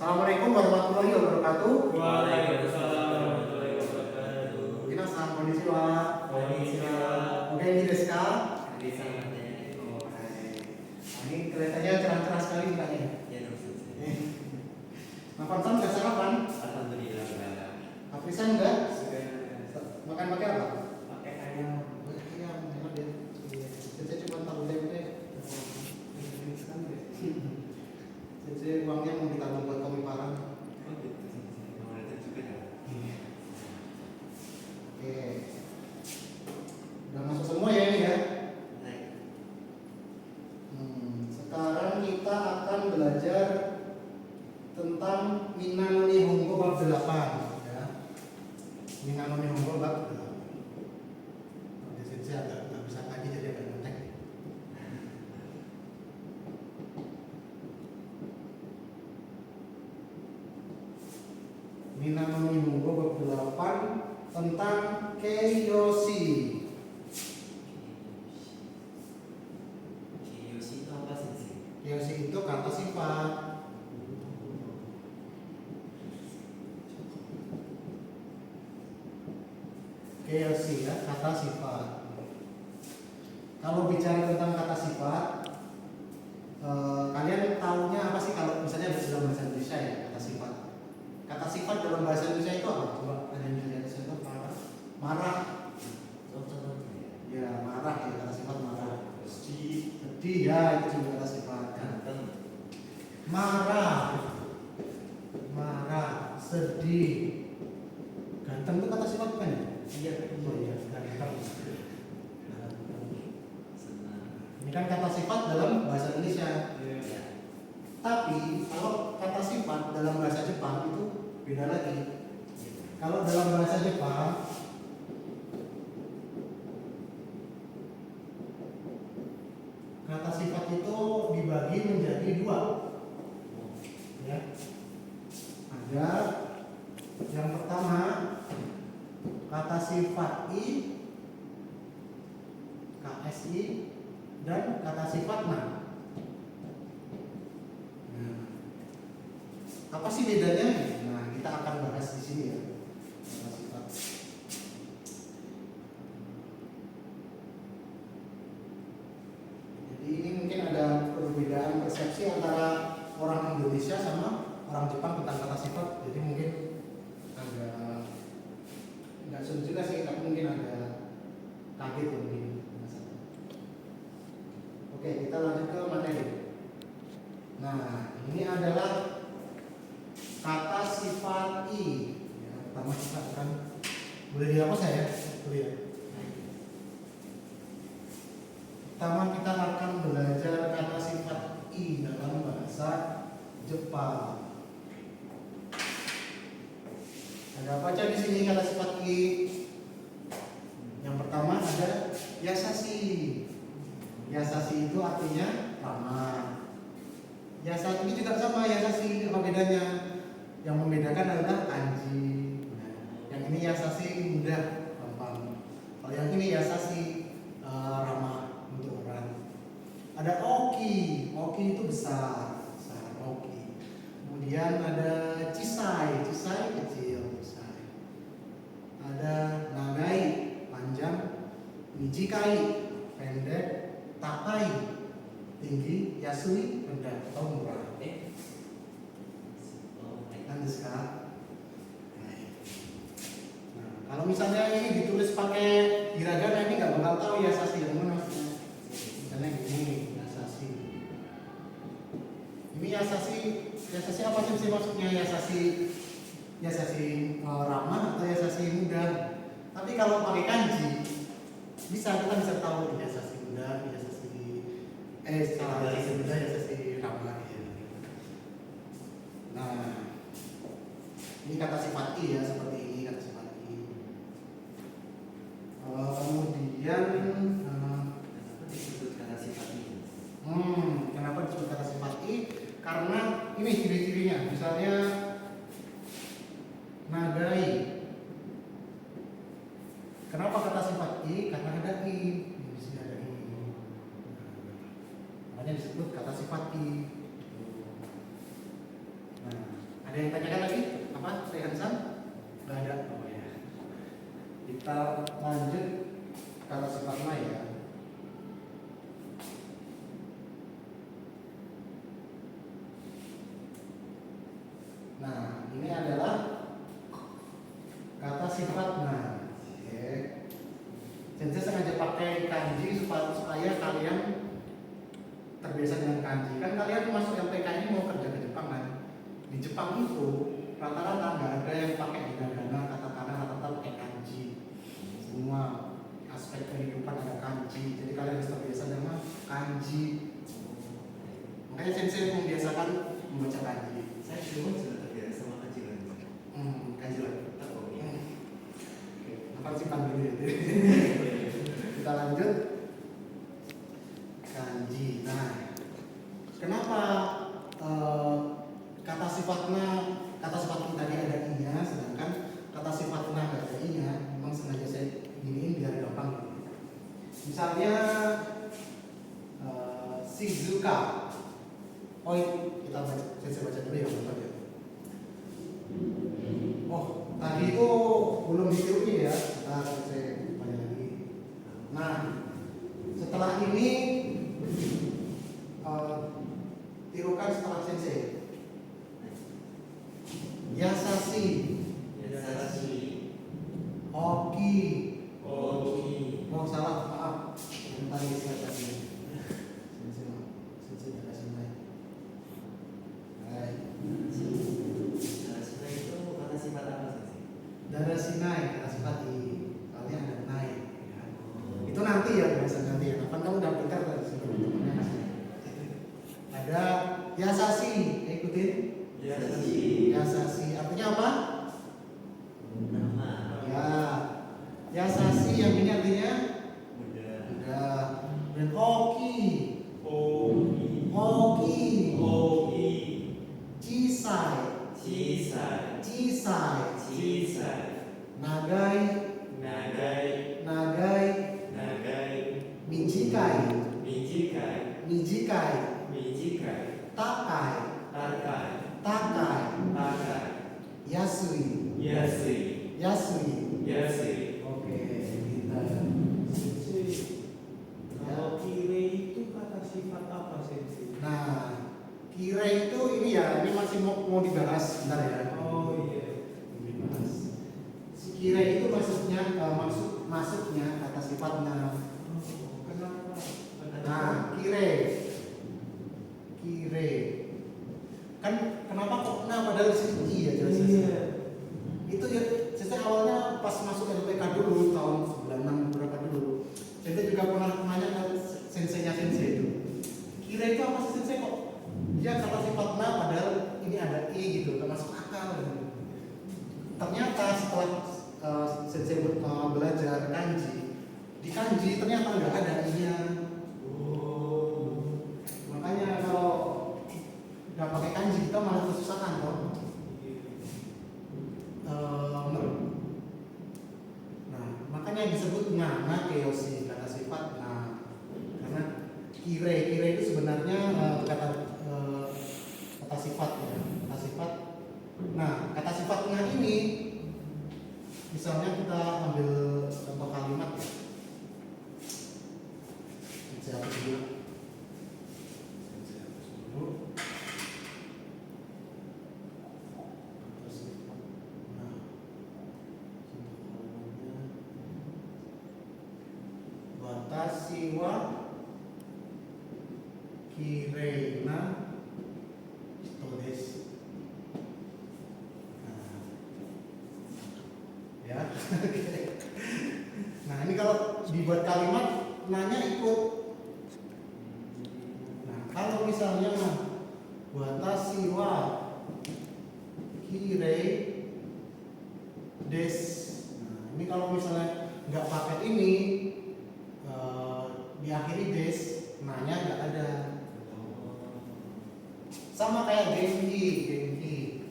Assalamualaikum warahmatullahi wabarakatuh. Waalaikumsalam warahmatullahi wabarakatuh. Minasan konnichiwa. Konnichiwa. Oke, ini desu ka? Bisa mate. Oh, baik. Nah, ini kelihatannya cerah-cerah sekali mukanya. Ya, terus. Nah, Pansan nggak sarapan? Alhamdulillah udah. Afrisan enggak? Sudah. Makan pakai apa? Pakai ayam. Ayam, enak deh. Saya cuma tahu tempe. Jadi uangnya mau ditabung buat kopi parang. Oh gitu sih. Mau ada juga ya. Oke. Udah masuk semua ya ini ya. Naik. Sekarang kita akan belajar tentang Minano Nihongo bab 8 ya. Minano Nihongo bab 8. Di sini saya agak nggak bisa ngaji jadi agak ngetek. Minano Nihongo bab 8 tentang Keiyoshi. Kiyoshi itu apa sih? Keiyoshi itu kata sifat. Keiyoshi ya, kata sifat. Kalau bicara tentang kata sifat, kalian tahunya apa sih kalau misalnya dalam bahasa Indonesia ya kata sifat? Kata sifat dalam bahasa Indonesia itu apa? Coba ada yang bisa lihat contoh marah. Marah. Contoh Ya marah ya kata sifat marah. Sedih. Sedih ya itu juga kata sifat. Ganteng. Marah. Marah. Sedih. Ganteng itu kata sifat bukan ya? Iya. Oh iya, ganteng. Senang. Ini kan kata sifat dalam bahasa Indonesia. Iya. Tapi kalau kata sifat dalam bahasa Jepang itu beda lagi. Kalau dalam bahasa Jepang kata sifat itu dibagi menjadi dua. Ya. Ada yang pertama kata sifat i, KSI, dan kata sifat na. Apa sih bedanya? Nah, kita akan bahas di sini ya. Kata sifat. Jadi ini mungkin ada perbedaan persepsi antara orang Indonesia sama orang Jepang tentang kata sifat. Jadi mungkin agak nggak sulit juga sih, tapi mungkin ada kaget ya mungkin. Oke, kita lanjut ke materi. Nah, ini adalah kata sifat i. Ya, pertama kita akan boleh dihapus ya? Boleh ya. Pertama kita akan belajar kata sifat i dalam bahasa Jepang. Ada apa aja di sini kata sifat i? Yang pertama ada yasashi. Yasashi itu artinya ramah. Yasashi ini juga sama yasashi, apa bedanya? Yang membedakan adalah kanji. Nah, yang ini yasashi mudah, gampang. Kalau yang ini yasashi ramah untuk orang. Ada oki, oki itu besar, besar oki. Kemudian ada chisai, chisai kecil, chisai. Ada nagai, panjang. Mijikai, pendek. Takai, tinggi. Yasui, rendah atau murah. Desu ka? Nah, kalau misalnya ini ditulis pakai hiragana ini nggak bakal tahu yasashi yang mana maksudnya. Misalnya gini, yasashi. Ini yasashi apa sih maksudnya yasashi? Yasashi ramah atau yasashi mudah? Tapi kalau pakai kanji kita bisa tahu yasashi mudah, yasashi mudah, yasashi ramah. Nah, ini kata sifat i ya, seperti ini kata sifat i. Kemudian Kenapa disebut kata sifat ini? kenapa disebut kata sifat i? Karena ini ciri-cirinya. Misalnya nagai. Kenapa kata sifat i? Karena ada i. Di sini ada i. Makanya disebut kata sifat i. Nah, Ada yang tanyakan lagi? Apa? Rehansan? Nggak ada. Oh ya. Kita lanjut kata sifat na ya. Nah, ini adalah kata sifat na. Oke. Sensei sengaja pakai kanji supaya kalian terbiasa dengan kanji. Kan kalian masuk MPK ini mau kerja ke Jepang kan? Di Jepang itu rata-rata nggak ada yang pakai hiragana, katakana, rata-rata pakai kanji. Semua aspek kehidupan ada kanji. Jadi kalian harus terbiasa dengan kanji. Makanya sensei membiasakan membaca kanji. Saya cuma sudah terbiasa sama kajian. Kanji lagi. Oh iya. Oke, apa simpan dulu ya. Kita lanjut kanji. Nah, kenapa kata sifatnya tadi ada i-nya, sedangkan kata sifatnya nggak ada i-nya? Memang sengaja saya giniin biar gampang. Misalnya Shizuka. Oh, kita baca, saya baca dulu ya, bentar ya. Oh, tadi itu belum ditiruin ya. Saya baca lagi. Nah, setelah ini tirukan setelah sensei. Yasashi, Yasashi. Oki. Oki. Oh salah, maaf. Yang tadi saya tadi. Sensei tidak kasih naik. Hai. Setelah itu kata sifat apa sih? Darasinai, kata sifat i. Soalnya ada naik. Ya. Itu nanti ya, biasa nanti ya. Kapan kamu udah pintar dari sebelumnya? Ada Yasashi, ikutin. Yasashi. Yasashi artinya apa? Nama. Ya. Yasashi yang ini artinya Muda. mudah. Dan Oki, Oki. Oki, Oki. Chisai, Chisai. Chisai, Chisai. Nagai, Nagai. Nagai, Nagai. Mijikai, Mijikai. Mijikai, Mijikai. Takai, Takai. Takai, Takai. Yasui, Yasui. Yasui. Yasui. Oke, kita. Kalau kire itu kata sifat apa sensei? Nah, kira itu ini ya, ini masih mau dibahas sebentar ya. Oh iya. Dibahas. Si kira itu maksudnya maksudnya kata sifatnya. Oh, kenapa? Nah, kire kan kenapa kok padahal di sini i ya jelas. Iya. Itu ya saya awalnya pas masuk LPK dulu tahun 96 berapa dulu. Saya juga pernah nanya ke senseinya sensei itu. Kira itu apa sih sensei kok? Dia kata sifatnya padahal ini ada i gitu, tak masuk akal. Gitu. Ternyata setelah sensei belajar kanji, di kanji ternyata nggak ada i-nya. Makanya kalau nggak pakai kanji kita malah kesusahan toh. Nah, makanya disebut nama keyoshi kata sifat. Nah, karena kire itu sebenarnya kata sifat ya, kata sifat. Nah, kata sifatnya ini misalnya kita ambil contoh kalimat ya. Saya hapus dulu. Watashi wa kireina hito desu. Ya. Nah, ini kalau dibuat kalimat nanya ikut. Nah, kalau misalnya watashi wa kirei desu. Nah, ini kalau misalnya nggak pakai ini diakhiri des, nanya nggak ada. Sama kayak genki.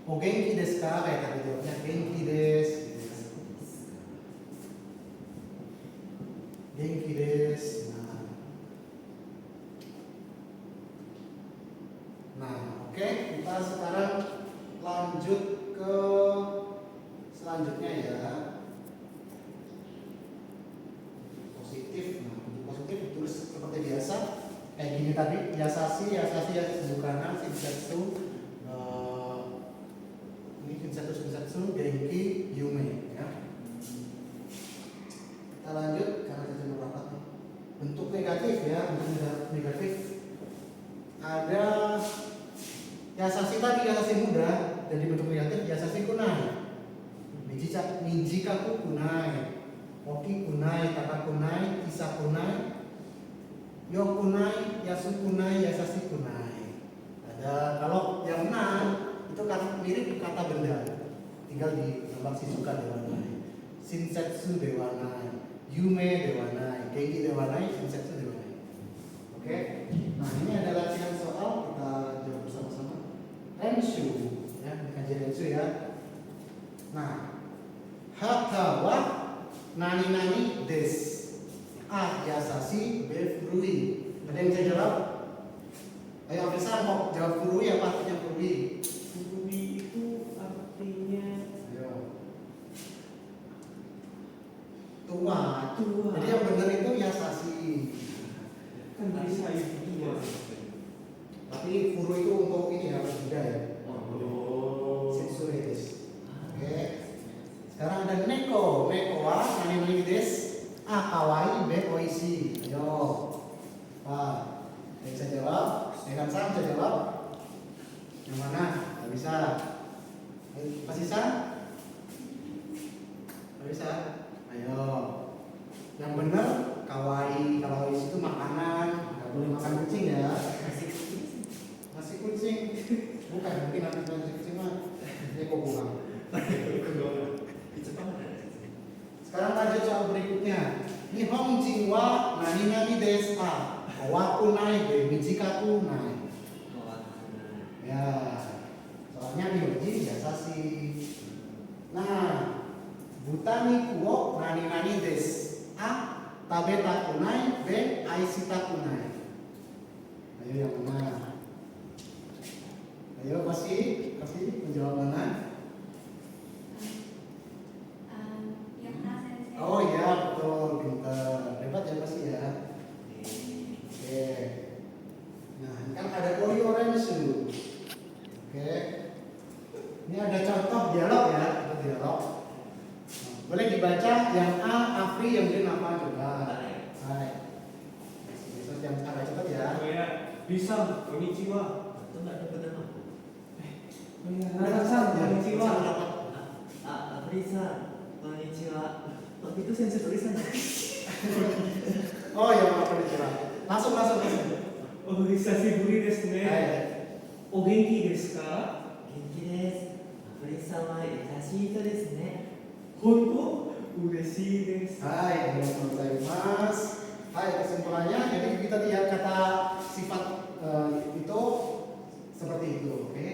Oh genki desu ka, kayak tadi jawabnya genki desu. Genki desu. Nah, oke. Oke, kita sekarang lanjut ke selanjutnya ya. Positif. Nah, untuk positif ditulis seperti biasa. Kayak gini tadi, yasasi ya sejukana, shinsatsu, ini shinsatsu, genki, yume ya. Kita lanjut karena kita rapat nih. Bentuk negatif ya, bentuk negatif. Ada yasasi tadi, yasasi muda, jadi bentuk negatif yasasi kunai. Mijikaku kunai, oki kunai, taka kunai, isa kunai, yo kunai, yasu kunai, yasasi kunai. Ada kalau yang na itu kan mirip kata benda, tinggal ditambah shizuka dewanai, shinsatsu dewanai, yume dewanai, genki dewanai, shinsatsu dewanai. Oke, nah ini ada latihan soal, kita jawab bersama-sama. Renshu, ya, dikaji renshu ya. Nah, hata wa nani des. A yasasi, B furui. Ada yang bisa jawab? Ayo Afisa mau jawab furui apa artinya furui? Furui itu artinya Ayo. Tua. tua. Jadi yang benar itu yasasi. Kan bisa itu tua. Tapi furui itu untuk ini ya, beda ya. Oh. Sensualitas. Oke. Sekarang ada neko. Neko wa nani des. A kawaii, B oishi. Ayo. Pak, yang bisa jawab? Dengan Sam bisa jawab? Yang mana? Gak bisa. Mas Isan? Gak bisa. Ayo. Yang benar kawaii. Kalau oishi itu makanan. Gak boleh makan kucing ya. Nasi kucing. Bukan, mungkin nanti nasi kucing mah. Ini kok bukan. Sekarang lanjut soal berikutnya. Nihon wa nani desu a. Wa kunai be mijikaku nai. Ya. Soalnya nihonji yasasi. Nah, butani kuo nani desu a. Tabeta kunai be aishita kunai. Ayo yang mana? Ayo pasti menjawab mana? Oh iya betul, pintar. Hebat ya pasti ya. Oke. Nah ini kan ada koryorensu. Oke. Ini ada contoh dialog ya, dialog. Boleh dibaca yang A, Afri, yang B apa coba. Hai. Besok yang A cepat ya. Kayak bisa, konnichiwa. Itu nggak ada benar aku. Narasan, konnichiwa. Afrisa, konnichiwa. Oh, itu sensor tulisannya. Oh ya maaf konnichiwa. Langsung. Oh, hisashiburi desu ne. Hai. O genki desu ka? 元気です。アフリさんは優しい人ですね。Honto? Ureshii desu. Hai, mas. Hai, kesimpulannya jadi kita lihat kata sifat itu seperti itu, oke?